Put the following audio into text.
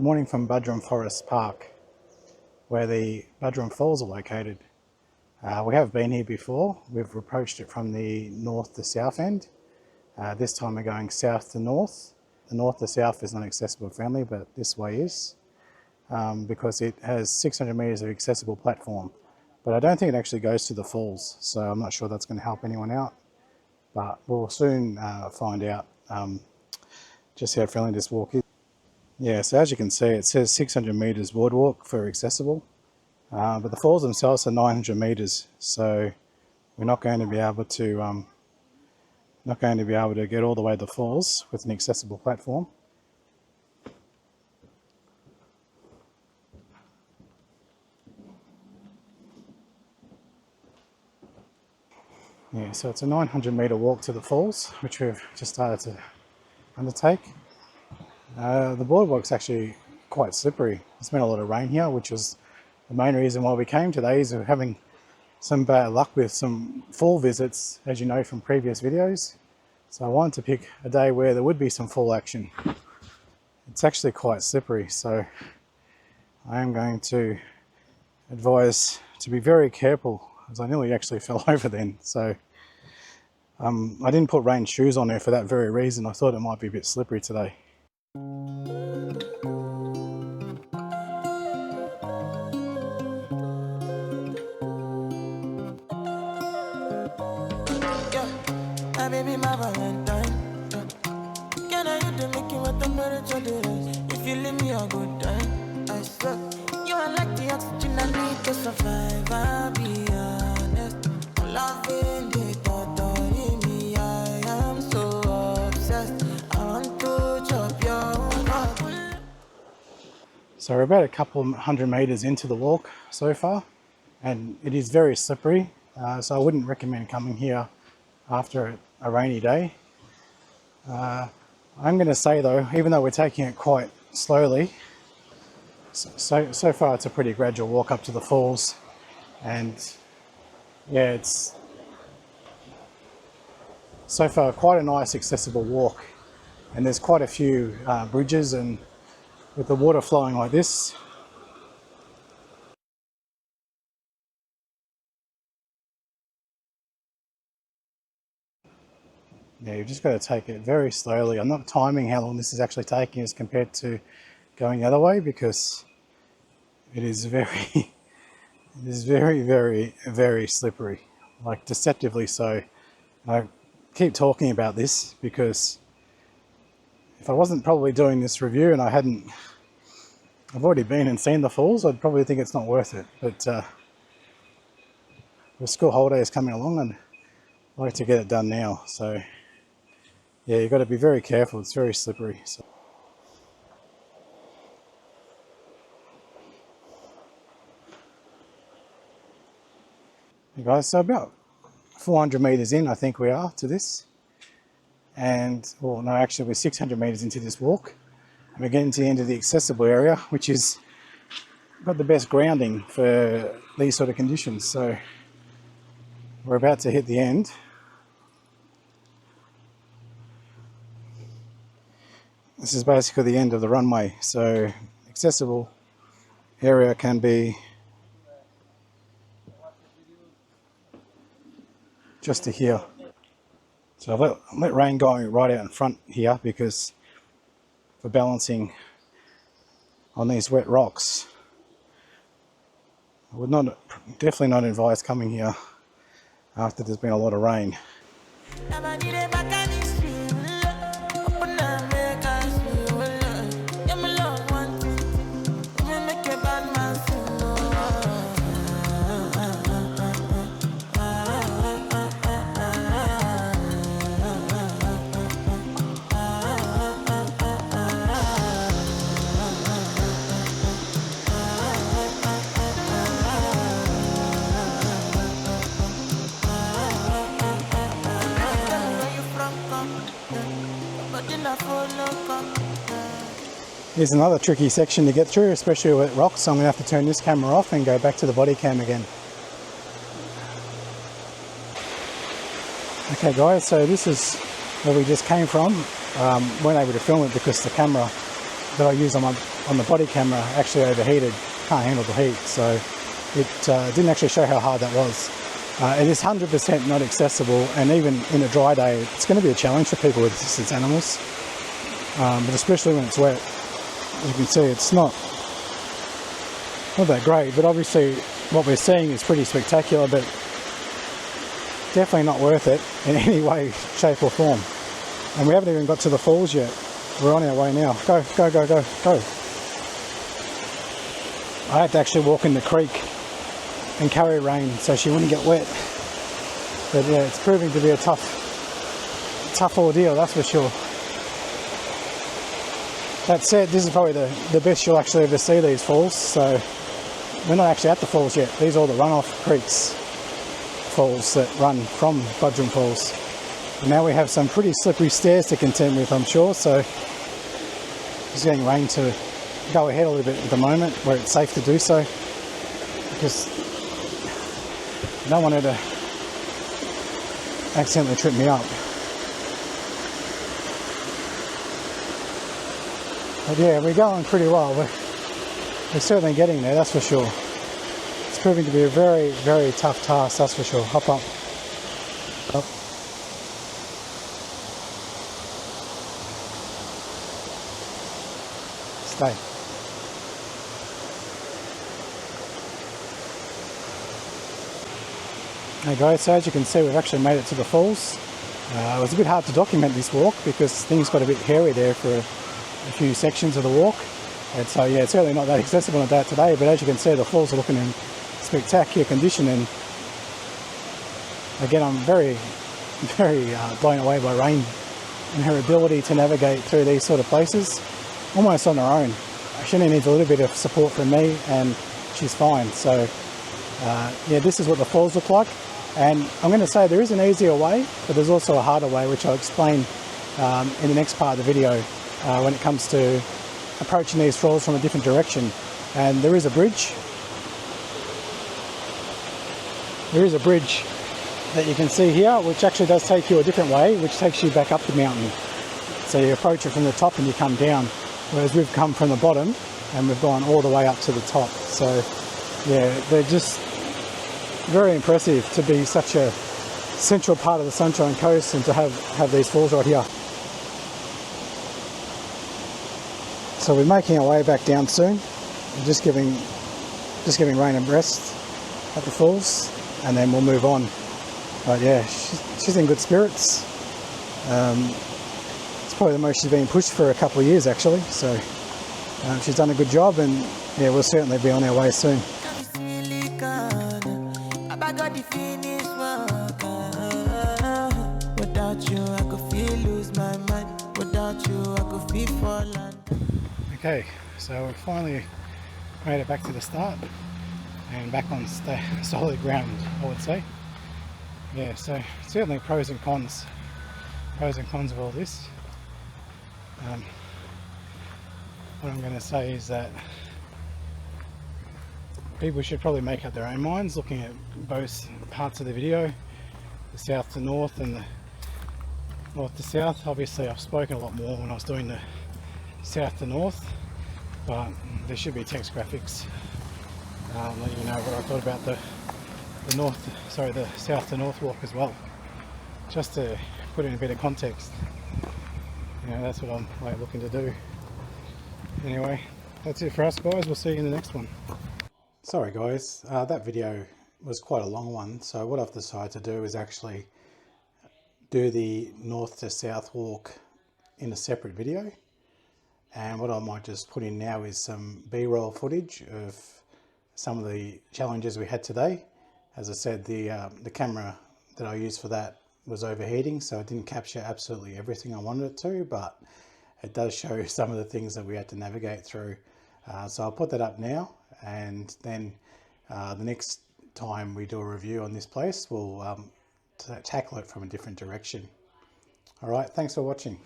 Good morning from Budram Forest Park, where the Budram Falls are located. We have been here before. We've approached it from the north to south end. This time we're going south to north. The north to south is not accessible friendly, but this way is, because it has 600 metres of accessible platform. But I don't think it actually goes to the falls, so I'm not sure that's going to help anyone out. But we'll soon find out just how friendly this walk is. Yeah, so as you can see, it says 600 metres boardwalk for accessible, but the falls themselves are 900 metres, so we're not going to be able to get all the way to the falls with an accessible platform. Yeah, so it's a 900 metre walk to the falls, which we've just started to undertake. The boardwalk's actually quite slippery. There's been a lot of rain here, which was the main reason why we came today, is we're having some bad luck with some fall visits, as you know from previous videos. So I wanted to pick a day where there would be some fall action. It's actually quite slippery, so I am going to advise to be very careful, as I nearly actually fell over then. So I didn't put rain shoes on there for that very reason. I thought it might be a bit slippery today. Baby, my Valentine. Can I hit the Mickey with the temperature? If you leave me a good time, I swear you are like the oxygen I need to survive. I'll be honest, I'm loving the thought of me. I am so obsessed. I want to chop your heart. So we're about a couple hundred metres into the walk so far, and it is very slippery. So I wouldn't recommend coming here after a rainy day. I'm going to say though, even though we're taking it quite slowly, so far it's a pretty gradual walk up to the falls, and yeah, it's so far quite a nice accessible walk, and there's quite a few bridges, and with the water flowing like this, yeah, you've just got to take it very slowly. I'm not timing how long this is actually taking as compared to going the other way, because it is very, very slippery, like deceptively so. I keep talking about this because if I wasn't probably doing this review and I've already been and seen the falls, I'd probably think it's not worth it. But the school holiday is coming along and I like to get it done now. So yeah, you've got to be very careful. It's very slippery. So. Hey guys, so about 400 metres in, I think we are, to this. And, well, no, actually we're 600 metres into this walk. And we're getting to the end of the accessible area, which is got the best grounding for these sort of conditions. So we're about to hit the end. This is basically the end of the runway, so accessible area can be just to here. So I've let rain go right out in front here, because for balancing on these wet rocks, I would definitely not advise coming here after there's been a lot of rain. Here's another tricky section to get through, especially with rocks, so I'm going to have to turn this camera off and go back to the body cam again. Okay guys, so this is where we just came from. Weren't able to film it because the camera that I use on my on the body camera actually overheated, can't handle the heat, so it didn't actually show how hard that was. It is 100% not accessible, and even in a dry day it's going to be a challenge for people with distance animals, but especially when it's wet. As you can see, it's not that great, but obviously what we're seeing is pretty spectacular, but definitely not worth it in any way, shape or form. And we haven't even got to the falls yet. We're on our way now. Go, go, go, go, go. I had to actually walk in the creek and carry rain so she wouldn't get wet. But yeah, it's proving to be a tough ordeal, that's for sure. That said, this is probably the best you'll actually ever see these falls. So we're not actually at the falls yet. These are all the runoff creeks, falls that run from Budram Falls. And now we have some pretty slippery stairs to contend with, I'm sure. So just getting rain to go ahead a little bit at the moment where it's safe to do so, because I don't want her to accidentally trip me up. But yeah, we're going pretty well. We're certainly getting there, that's for sure. It's proving to be a very, very tough task, that's for sure. Hop up. Up. Stay. Hey guys, so as you can see, we've actually made it to the falls. It was a bit hard to document this walk because things got a bit hairy there for a few sections of the walk. And so yeah, it's certainly not that accessible on a day today, but as you can see, the falls are looking in spectacular condition. And again, I'm very, very blown away by Rain and her ability to navigate through these sort of places almost on her own. She only needs a little bit of support from me and she's fine. So yeah, this is what the falls look like. And I'm going to say there is an easier way, but there's also a harder way, which I'll explain in the next part of the video when it comes to approaching these falls from a different direction. And there is a bridge. There is a bridge that you can see here, which actually does take you a different way, which takes you back up the mountain. So you approach it from the top and you come down, whereas we've come from the bottom and we've gone all the way up to the top. So yeah, they're just very impressive to be such a central part of the Sunshine Coast and to have these falls right here. So we're making our way back down soon. We're just giving Rain a rest at the falls, and then we'll move on. But yeah, she's in good spirits. It's probably the most she's been pushed for a couple of years actually. So she's done a good job, and yeah, we'll certainly be on our way soon. Without you, I could feel lose my mind. Without you, I could feel fall. Okay, so we've finally made it back to the start and back on solid ground, I would say. Yeah, so certainly pros and cons of all this. What I'm going to say is that people should probably make up their own minds looking at both parts of the video, the south to north and the north to south. Obviously I've spoken a lot more when I was doing the south to north, but there should be text graphics let you know what I thought about the south to north walk as well, just to put in a bit of context. You know, that's what I'm looking to do. Anyway, that's it for us guys, we'll see you in the next one. Sorry guys, that video was quite a long one, so what I've decided to do is actually do the north to south walk in a separate video. And what I might just put in now is some B-roll footage of some of the challenges we had today. As I said, the camera that I used for that was overheating, so it didn't capture absolutely everything I wanted it to, but it does show some of the things that we had to navigate through. So I'll put that up now, and then the next time we do a review on this place, we'll tackle it from a different direction. All right, thanks for watching.